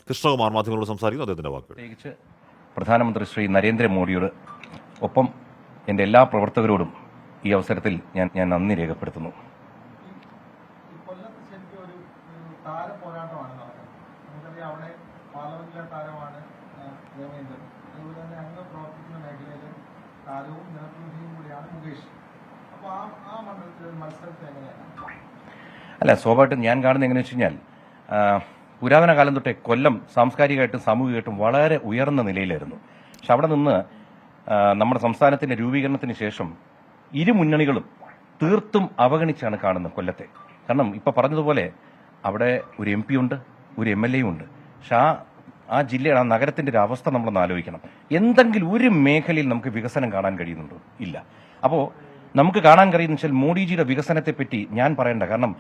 കൃഷ്ണകുമാർ മാധ്യമങ്ങളോട് സംസാരിക്കുന്നു. അദ്ദേഹത്തിൻ്റെ വാക്കുകൾ. പ്രത്യേകിച്ച് പ്രധാനമന്ത്രി ശ്രീ നരേന്ദ്രമോദിയോട് ഒപ്പം എൻ്റെ എല്ലാ പ്രവർത്തകരോടും ഈ അവസരത്തിൽ ഞാൻ നന്ദി രേഖപ്പെടുത്തുന്നു. അല്ല, സ്വാഭാവികമായിട്ടും ഞാൻ കാണുന്നത് എങ്ങനെയാണെന്ന് വെച്ച് കഴിഞ്ഞാൽ പുരാതന കാലം തൊട്ടേ കൊല്ലം സാംസ്കാരികമായിട്ടും സാമൂഹികമായിട്ടും വളരെ ഉയർന്ന നിലയിലായിരുന്നു. പക്ഷെ അവിടെ നിന്ന് നമ്മുടെ സംസ്ഥാനത്തിന്റെ രൂപീകരണത്തിന് ശേഷം ഇരു മുന്നണികളും തീർത്തും അവഗണിച്ചാണ് കാണുന്നത് കൊല്ലത്തെ. കാരണം ഇപ്പൊ പറഞ്ഞതുപോലെ അവിടെ ഒരു MP ഉണ്ട്, ഒരു MLA ഉണ്ട്. പക്ഷെ ആ ജില്ലയുടെ ആ നഗരത്തിന്റെ ഒരു അവസ്ഥ നമ്മളൊന്ന് ആലോചിക്കണം. എന്തെങ്കിലും ഒരു മേഖലയിൽ നമുക്ക് വികസനം കാണാൻ കഴിയുന്നുണ്ടോ? ഇല്ല. അപ്പോൾ നമുക്ക് കാണാൻ കഴിയുന്ന വെച്ചാൽ മോഡിജിയുടെ വികസനത്തെ പറ്റി ഞാൻ പറയണ്ട. കാരണം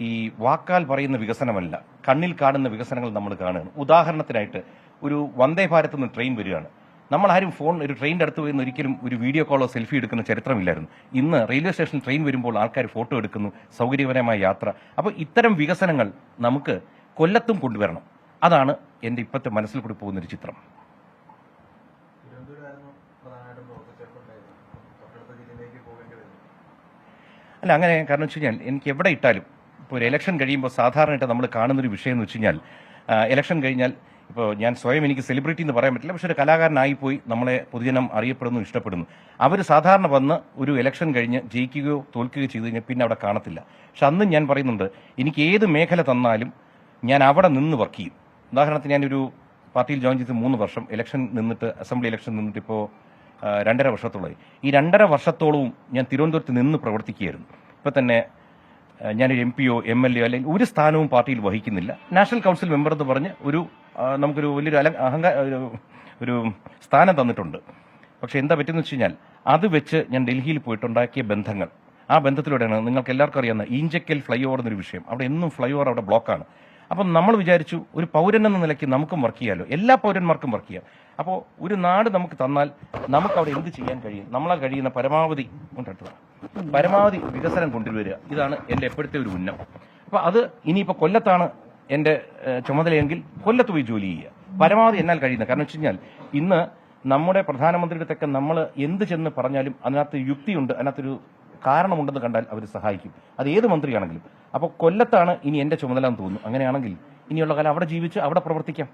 ഈ വാക്കാൽ പറയുന്ന വികസനമല്ല, കണ്ണിൽ കാണുന്ന വികസനങ്ങൾ നമ്മൾ കാണുകയാണ്. ഉദാഹരണത്തിനായിട്ട് ഒരു വന്ദേ ഭാരത് നിന്ന് ട്രെയിൻ വരികയാണ്. നമ്മൾ ആരും ഒരു ട്രെയിനിന്റെ അടുത്ത് പോയി ഒരിക്കലും ഒരു വീഡിയോ കോളോ സെൽഫി എടുക്കുന്ന ചരിത്രമില്ലായിരുന്നു. ഇന്ന് റെയിൽവേ സ്റ്റേഷനിൽ ട്രെയിൻ വരുമ്പോൾ ആൾക്കാർ ഫോട്ടോ എടുക്കുന്നു, സൗകര്യപരമായ യാത്ര. അപ്പോൾ ഇത്തരം വികസനങ്ങൾ നമുക്ക് കൊല്ലത്തും കൊണ്ടുവരണം. അതാണ് എന്റെ ഇപ്പോഴത്തെ മനസ്സിൽ കൂടി പോകുന്നൊരു ചിത്രം. അല്ല, അങ്ങനെ കാരണം വെച്ച് കഴിഞ്ഞാൽ എനിക്ക് എവിടെ ഇട്ടാലും ഇപ്പോൾ ഒരു ഇലക്ഷൻ കഴിയുമ്പോൾ സാധാരണയായിട്ട് നമ്മൾ കാണുന്നൊരു വിഷയം എന്ന് വെച്ച് കഴിഞ്ഞാൽ ഇലക്ഷൻ കഴിഞ്ഞാൽ ഇപ്പോൾ ഞാൻ സ്വയം എനിക്ക് സെലിബ്രിറ്റി എന്ന് പറയാൻ പറ്റില്ല, പക്ഷെ ഒരു കലാകാരനായിപ്പോയി നമ്മളെ പൊതുജനം അറിയപ്പെടുന്നു, ഇഷ്ടപ്പെടുന്നു. അവർ സാധാരണ വന്ന് ഒരു ഇലക്ഷൻ കഴിഞ്ഞ് ജയിക്കുകയോ തോൽക്കുകയോ ചെയ്ത് കഴിഞ്ഞാൽ പിന്നെ അവിടെ കാണത്തില്ല. പക്ഷെ അന്നും ഞാൻ പറയുന്നുണ്ട്, എനിക്ക് ഏത് മേഖല തന്നാലും ഞാൻ അവിടെ നിന്ന് വർക്ക് ചെയ്യും. ഉദാഹരണത്തിന് ഞാനൊരു പാർട്ടിയിൽ ജോയിൻ ചെയ്ത് 3 വർഷം ഇലക്ഷൻ നിന്നിട്ട്, അസംബ്ലി ഇലക്ഷൻ നിന്നിട്ട് ഇപ്പോൾ 2.5 വർഷത്തോളമായി. ഈ 2.5 വർഷത്തോളവും ഞാൻ തിരുവനന്തപുരത്ത് നിന്ന് പ്രവർത്തിക്കുകയായിരുന്നു. ഇപ്പം തന്നെ ഞാനൊരു MPയോ MLAയോ അല്ലെങ്കിൽ ഒരു സ്ഥാനവും പാർട്ടിയിൽ വഹിക്കുന്നില്ല. നാഷണൽ കൗൺസിൽ മെമ്പർ എന്ന് പറഞ്ഞ് നമുക്കൊരു വലിയൊരു ഒരു സ്ഥാനം തന്നിട്ടുണ്ട്. പക്ഷെ എന്താ പറ്റുന്ന വെച്ച് കഴിഞ്ഞാൽ അത് വെച്ച് ഞാൻ ഡൽഹിയിൽ പോയിട്ടുണ്ടാക്കിയ ബന്ധങ്ങൾ, ആ ബന്ധത്തിലൂടെയാണ് നിങ്ങൾക്ക് എല്ലാവർക്കും അറിയാവുന്ന ഈഞ്ചക്കൽ ഫ്ലൈ ഓവർ എന്നൊരു വിഷയം. അവിടെ എന്നും ഫ്ലൈ ഓവർ അവിടെ ബ്ലോക്കാണ്. അപ്പം നമ്മൾ വിചാരിച്ചു ഒരു പൗരൻ എന്ന നിലയ്ക്ക് നമുക്കും വർക്ക് ചെയ്യാമല്ലോ, എല്ലാ പൗരന്മാർക്കും വർക്ക് ചെയ്യാം. അപ്പോൾ ഒരു നാട് നമുക്ക് തന്നാൽ നമുക്ക് അവിടെ എന്ത് ചെയ്യാൻ കഴിയും? നമ്മളാൽ കഴിയുന്ന പരമാവധി വികസനം കൊണ്ടുവരിക. ഇതാണ് എൻ്റെ എപ്പോഴത്തെ ഒരു ഉന്നം. അപ്പോൾ അത് ഇനിയിപ്പോൾ കൊല്ലത്താണ് എൻ്റെ ചുമതലയെങ്കിൽ കൊല്ലത്ത് പോയി ജോലി ചെയ്യുക, പരമാവധി എന്നാൽ കഴിയുന്നത്. കാരണം വെച്ച് കഴിഞ്ഞാൽ ഇന്ന് നമ്മുടെ പ്രധാനമന്ത്രിയുടെ അടുത്തൊക്കെ നമ്മൾ എന്ത് ചെന്ന് പറഞ്ഞാലും അതിനകത്ത് യുക്തിയുണ്ട്, അതിനകത്തൊരു കാരണമുണ്ടെന്ന് കണ്ടാൽ അവർ സഹായിക്കും, അത് ഏത് മന്ത്രിയാണെങ്കിലും. അപ്പോൾ കൊല്ലത്താണ് ഇനി എൻ്റെ ചുമതല എന്ന് തോന്നുന്നു. അങ്ങനെയാണെങ്കിൽ ഇനിയുള്ള കാലം അവിടെ ജീവിച്ച് അവിടെ പ്രവർത്തിക്കാം.